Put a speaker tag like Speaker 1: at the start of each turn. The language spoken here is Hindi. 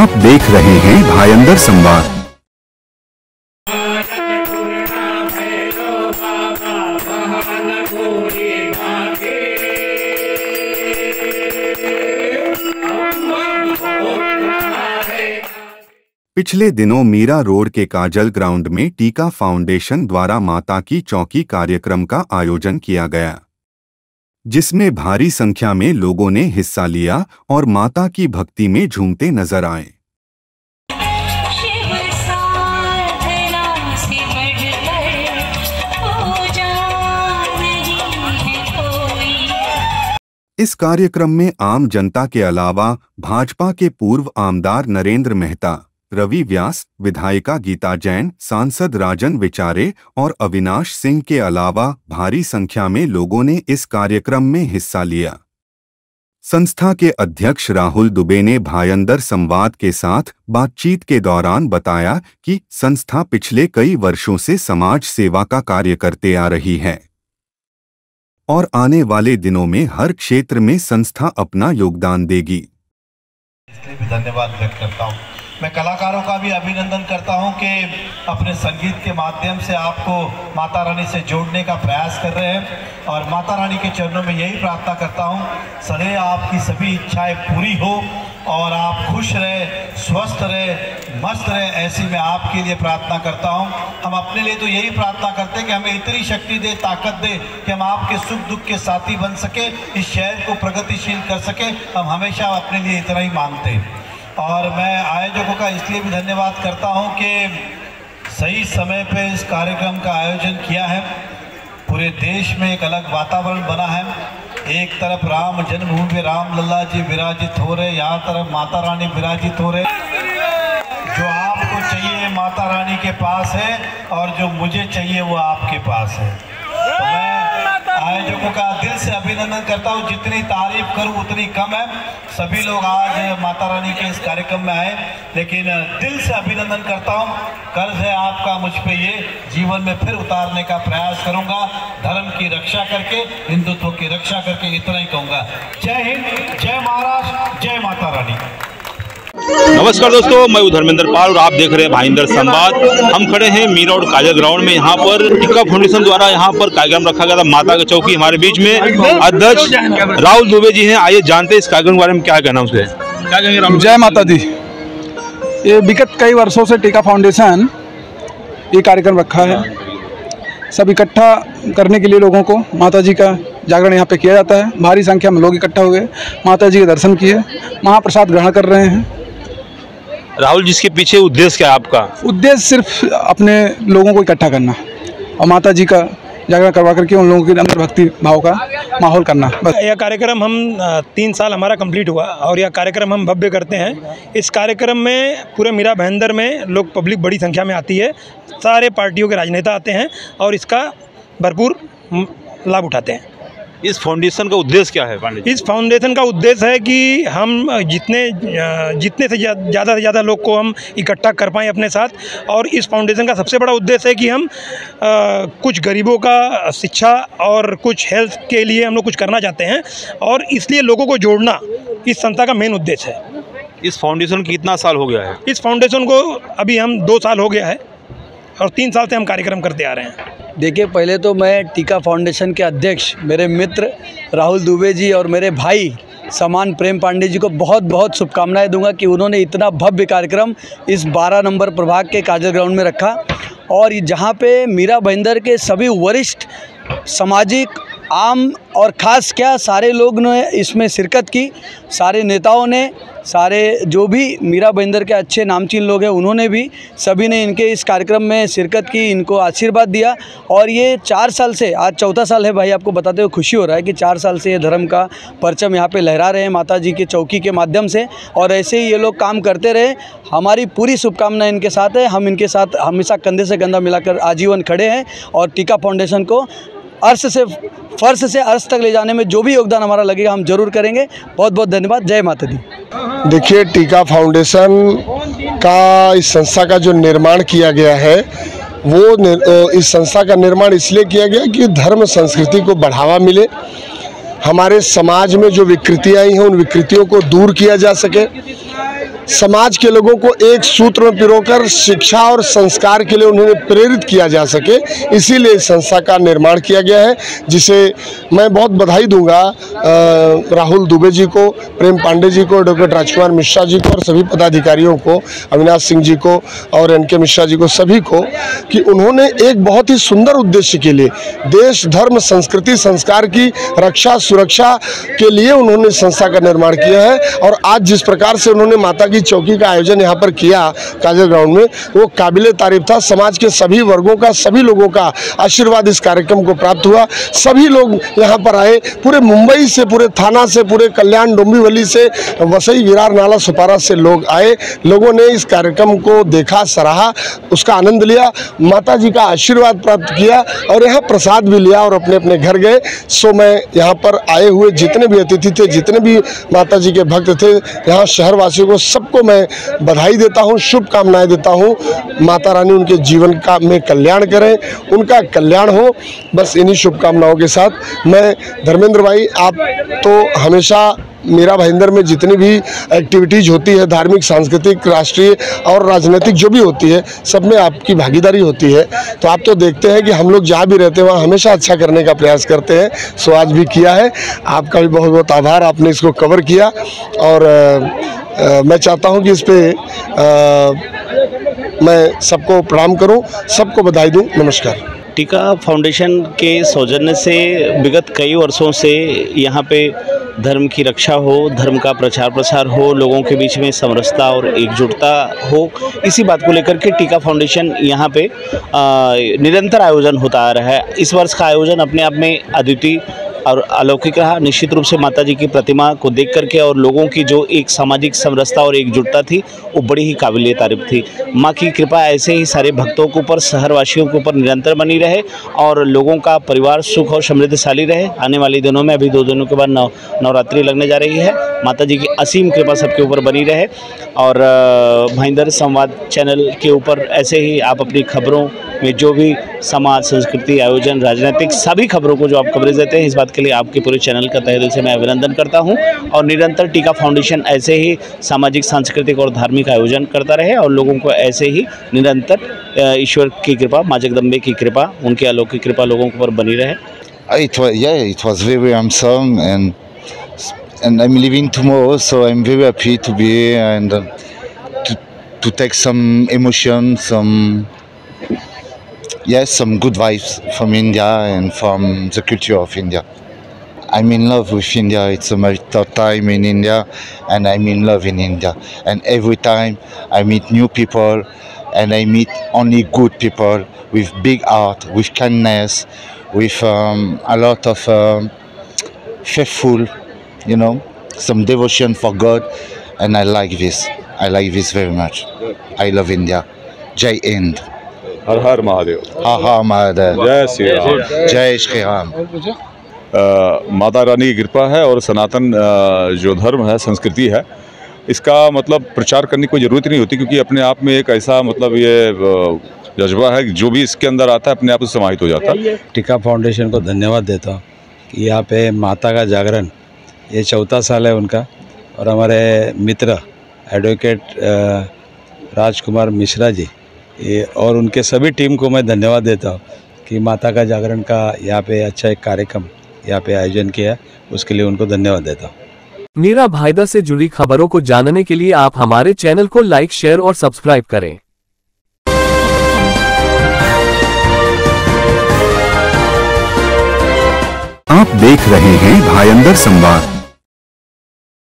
Speaker 1: आप देख रहे हैं भायंदर संवाद। पिछले दिनों मीरा रोड के काजल ग्राउंड में टीका फाउंडेशन द्वारा माता की चौकी कार्यक्रम का आयोजन किया गया, जिसमें भारी संख्या में लोगों ने हिस्सा लिया और माता की भक्ति में झूमते नजर आए। इस कार्यक्रम में आम जनता के अलावा भाजपा के पूर्व आमदार नरेंद्र मेहता, रवि व्यास, विधायिका गीता जैन, सांसद राजन विचारे और अविनाश सिंह के अलावा भारी संख्या में लोगों ने इस कार्यक्रम में हिस्सा लिया। संस्था के अध्यक्ष राहुल दुबे ने भायंदर संवाद के साथ बातचीत के दौरान बताया कि संस्था पिछले कई वर्षों से समाज सेवा का कार्य करते आ रही है और आने वाले दिनों में हर क्षेत्र में संस्था अपना योगदान देगी।
Speaker 2: इसलिए भी धन्यवाद व्यक्त करता हूँ। मैं कलाकारों का भी अभिनंदन करता हूं कि अपने संगीत के माध्यम से आपको माता रानी से जोड़ने का प्रयास कर रहे हैं और माता रानी के चरणों में यही प्रार्थना करता हूं सदैव आपकी सभी इच्छाएं पूरी हो और आप खुश रहे, स्वस्थ रहे, मस्त रहे, ऐसी मैं आपके लिए प्रार्थना करता हूं। हम अपने लिए तो यही प्रार्थना करते हैं कि हमें इतनी शक्ति दे, ताकत दे कि हम आपके सुख दुख के साथी बन सके, इस शहर को प्रगतिशील कर सके। हम हमेशा अपने लिए इतना ही मांगते हैं। और मैं आयोजकों का इसलिए भी धन्यवाद करता हूं कि सही समय पे इस कार्यक्रम का आयोजन किया है। पूरे देश में एक अलग वातावरण बना है। एक तरफ राम जन्मभूमि पे राम लल्ला जी विराजित हो रहे, यहाँ तरफ माता रानी विराजित हो रहे। जो आपको चाहिए माता रानी के पास है और जो मुझे चाहिए वो आपके पास है। तो मैं आयोजकों का दिल से अभिनंदन करता हूं। जितनी तारीफ करूं उतनी कम है। सभी लोग आज माता रानी के इस कार्यक्रम में आए, लेकिन दिल से अभिनंदन करता हूं। कर्ज है आपका मुझ पे, ये जीवन में फिर उतारने का प्रयास करूंगा, धर्म की रक्षा करके, हिंदुत्व की रक्षा करके। इतना ही कहूंगा। जय हिंद, जय महाराष्ट्र, जय माता रानी।
Speaker 3: नमस्कार दोस्तों, मैं हूं धर्मेंद्र पाल और आप देख रहे हैं भायंदर संवाद। हम खड़े हैं मीरा रोड काजल ग्राउंड में। यहाँ पर टीका फाउंडेशन द्वारा यहाँ पर कार्यक्रम रखा गया था माता की चौकी। हमारे बीच में अध्यक्ष राहुल दुबे जी हैं। आइए जानते हैं इस कार्यक्रम के बारे में क्या कहना उसके। क्या कहेंगे राहुल?
Speaker 4: जय माता दी। ये विगत कई वर्षों से टीका फाउंडेशन ये कार्यक्रम रखा है। सब इकट्ठा करने के लिए लोगों को माता जी का जागरण यहाँ पे किया जाता है। भारी संख्या में लोग इकट्ठा हुए, माता जी के दर्शन किए, महाप्रसाद ग्रहण कर रहे हैं।
Speaker 3: राहुल, जिसके पीछे उद्देश्य क्या है आपका?
Speaker 4: उद्देश्य सिर्फ अपने लोगों को इकट्ठा करना और माता जी का जागरण करवा करके उन लोगों के अंदर भक्ति भाव का माहौल करना। बस
Speaker 5: यह कार्यक्रम हम 3 साल हमारा कंप्लीट हुआ और यह कार्यक्रम हम भव्य करते हैं। इस कार्यक्रम में पूरे मीरा भायंदर में लोग, पब्लिक बड़ी संख्या में आती है। सारे पार्टियों के राजनेता आते हैं और इसका भरपूर लाभ उठाते हैं।
Speaker 3: इस फाउंडेशन का उद्देश्य क्या है पांडे जी?
Speaker 5: इस फाउंडेशन का उद्देश्य है कि हम जितने से ज़्यादा लोग को हम इकट्ठा कर पाएँ अपने साथ। और इस फाउंडेशन का सबसे बड़ा उद्देश्य है कि हम कुछ गरीबों का शिक्षा और कुछ हेल्थ के लिए हम लोग कुछ करना चाहते हैं और इसलिए लोगों को जोड़ना इस संस्था का मेन उद्देश्य है।
Speaker 3: इस फाउंडेशन को कितना साल हो गया है?
Speaker 5: इस फाउंडेशन को अभी हम 2 साल हो गया है और 3 साल से हम कार्यक्रम करते आ रहे हैं।
Speaker 6: देखिए, पहले तो मैं टीका फाउंडेशन के अध्यक्ष मेरे मित्र राहुल दुबे जी और मेरे भाई समान प्रेम पांडे जी को बहुत बहुत शुभकामनाएं दूंगा कि उन्होंने इतना भव्य कार्यक्रम इस 12 नंबर प्रभाग के काजल ग्राउंड में रखा और जहां पे मीरा भायंदर के सभी वरिष्ठ सामाजिक, आम और ख़ास क्या सारे लोग ने इसमें शिरकत की। सारे नेताओं ने, सारे जो भी मीरा भायंदर के अच्छे नामचीन लोग हैं उन्होंने भी, सभी ने इनके इस कार्यक्रम में शिरकत की, इनको आशीर्वाद दिया। और ये 4 साल से, आज 4था साल है भाई, आपको बताते हुए खुशी हो रहा है कि 4 साल से ये धर्म का परचम यहाँ पे लहरा रहे हैं माता जी की चौकी के माध्यम से। और ऐसे ही ये लोग काम करते रहे। हमारी पूरी शुभकामनाएं इनके साथ है। हम इनके साथ हमेशा कंधे से कंधा मिलाकर आजीवन खड़े हैं और टीका फाउंडेशन को फर्श से अर्श तक ले जाने में जो भी योगदान हमारा लगेगा हम जरूर करेंगे। बहुत बहुत धन्यवाद। जय माता दी।
Speaker 7: देखिए, टीका फाउंडेशन का, इस संस्था का जो निर्माण किया गया है वो इस संस्था का निर्माण इसलिए किया गया कि धर्म संस्कृति को बढ़ावा मिले, हमारे समाज में जो विकृतियाँ आई हैं उन विकृतियों को दूर किया जा सके समाज के लोगों को एक सूत्र में पिरोकर शिक्षा और संस्कार के लिए उन्हें प्रेरित किया जा सके, इसीलिए इस संस्था का निर्माण किया गया है, जिसे मैं बहुत बधाई दूंगा राहुल दुबे जी को, प्रेम पांडे जी को, डॉक्टर राजकुमार मिश्रा जी को और सभी पदाधिकारियों को, अविनाश सिंह जी को और एन के मिश्रा जी को, सभी को, कि उन्होंने एक बहुत ही सुंदर उद्देश्य के लिए, देश, धर्म, संस्कृति, संस्कार की रक्षा सुरक्षा के लिए उन्होंने संस्था का निर्माण किया है। और आज जिस प्रकार से उन्होंने माता की चौकी का आयोजन यहाँ पर किया काजल ग्राउंड में, वो काबिले तारीफ था। समाज के सभी वर्गों का, सभी लोगों का आशीर्वाद इस कार्यक्रम को प्राप्त हुआ। सभी लोग यहाँ पर आए, पूरे मुंबई से, पूरे थाना से, पूरे कल्याण, डोंबिवली से, वसई, विरार, नाला, सुपारा से लोग आए। लोगों ने इस कार्यक्रम को देखा, सराहा, उसका आनंद लिया, माता जी का आशीर्वाद प्राप्त किया और यहाँ प्रसाद भी लिया और अपने अपने घर गए। सो मैं यहाँ पर आए हुए जितने भी अतिथि थे, जितने भी माता जी के भक्त थे, यहाँ शहरवासियों को सबको मैं बधाई देता हूँ, शुभकामनाएं देता हूँ। माता रानी उनके जीवन का में कल्याण करें, उनका कल्याण हो, बस इन्हीं शुभकामनाओं के साथ मैं धर्मेंद्र भाई, आप तो हमेशा मीरा भाईंदर में जितनी भी एक्टिविटीज़ होती है, धार्मिक, सांस्कृतिक, राष्ट्रीय और राजनीतिक जो भी होती है, सब में आपकी भागीदारी होती है। तो आप तो देखते हैं कि हम लोग जहाँ भी रहते हैं वहाँ हमेशा अच्छा करने का प्रयास करते हैं। सो आज भी किया है। आपका भी बहुत बहुत आभार, आपने इसको कवर किया। और मैं चाहता हूँ कि इस पर मैं सबको प्रणाम करूँ, सबको बधाई दूँ। नमस्कार।
Speaker 8: टीका फाउंडेशन के सौजन्य से विगत कई वर्षों से यहाँ पे धर्म की रक्षा हो, धर्म का प्रचार प्रसार हो, लोगों के बीच में समरसता और एकजुटता हो, इसी बात को लेकर के टीका फाउंडेशन यहाँ पे निरंतर आयोजन होता आ रहा है। इस वर्ष का आयोजन अपने आप में अद्वितीय और अलौकिक रहा। निश्चित रूप से माता जी की प्रतिमा को देख करके और लोगों की जो एक सामाजिक समरसता और एकजुटता थी, वो बड़ी ही काबिले तारीफ थी। माँ की कृपा ऐसे ही सारे भक्तों के ऊपर, शहरवासियों के ऊपर निरंतर बनी रहे और लोगों का परिवार सुख और समृद्धशाली रहे। आने वाले दिनों में, अभी 2 दिनों के बाद नवरात्रि लगने जा रही है, माता जी की असीम कृपा सबके ऊपर बनी रहे। और भाईंदर संवाद चैनल के ऊपर ऐसे ही आप अपनी खबरों में जो भी समाज, संस्कृति, आयोजन, राजनीतिक सभी खबरों को जो आप कवरेज देते हैं, इस बात के लिए आपके पूरे चैनल का तहे दिल से मैं अभिनंदन करता हूं। और निरंतर टीका फाउंडेशन ऐसे ही सामाजिक, सांस्कृतिक और धार्मिक आयोजन करता रहे और लोगों को ऐसे ही निरंतर ईश्वर की कृपा, माँ जगदम्बे की कृपा, उनकी अलौकिक कृपा लोगों के ऊपर बनी रहे।
Speaker 9: It was very handsome and I'm leaving tomorrow, so I'm very happy to be here and to take some emotion, some good vibes from India and from the culture of India. I'm in love with India. It's my third time in India and I'm in love in India. And every time I meet new people and I meet only good people with big heart, with kindness, with a lot of faithful, some devotion for God, and I like this. I like this very much. I love India. Jai Hind.
Speaker 3: हर हर महादेव।
Speaker 9: हर हर महादेव।
Speaker 3: जय श्री राम।
Speaker 9: जय श्री राम।
Speaker 3: माता रानी की कृपा है और सनातन जो धर्म है, संस्कृति है, इसका मतलब प्रचार करने की कोई ज़रूरत नहीं होती, क्योंकि अपने आप में एक ऐसा मतलब ये जज्बा है कि जो भी इसके अंदर आता है अपने आप से समाहित हो जाता है।
Speaker 6: टीका फाउंडेशन को धन्यवाद देता हूँ कि यहाँ पे माता का जागरण, ये 4था साल है उनका। और हमारे मित्र एडवोकेट राजकुमार मिश्रा जी और उनके सभी टीम को मैं धन्यवाद देता हूँ कि माता का जागरण का यहाँ पे अच्छा एक कार्यक्रम यहाँ पे आयोजन किया, उसके लिए उनको धन्यवाद देता हूँ।
Speaker 10: मीरा भाईंदर से जुड़ी खबरों को जानने के लिए आप हमारे चैनल को लाइक, शेयर और सब्सक्राइब करें।
Speaker 1: आप देख रहे हैं भाईंदर संवाद।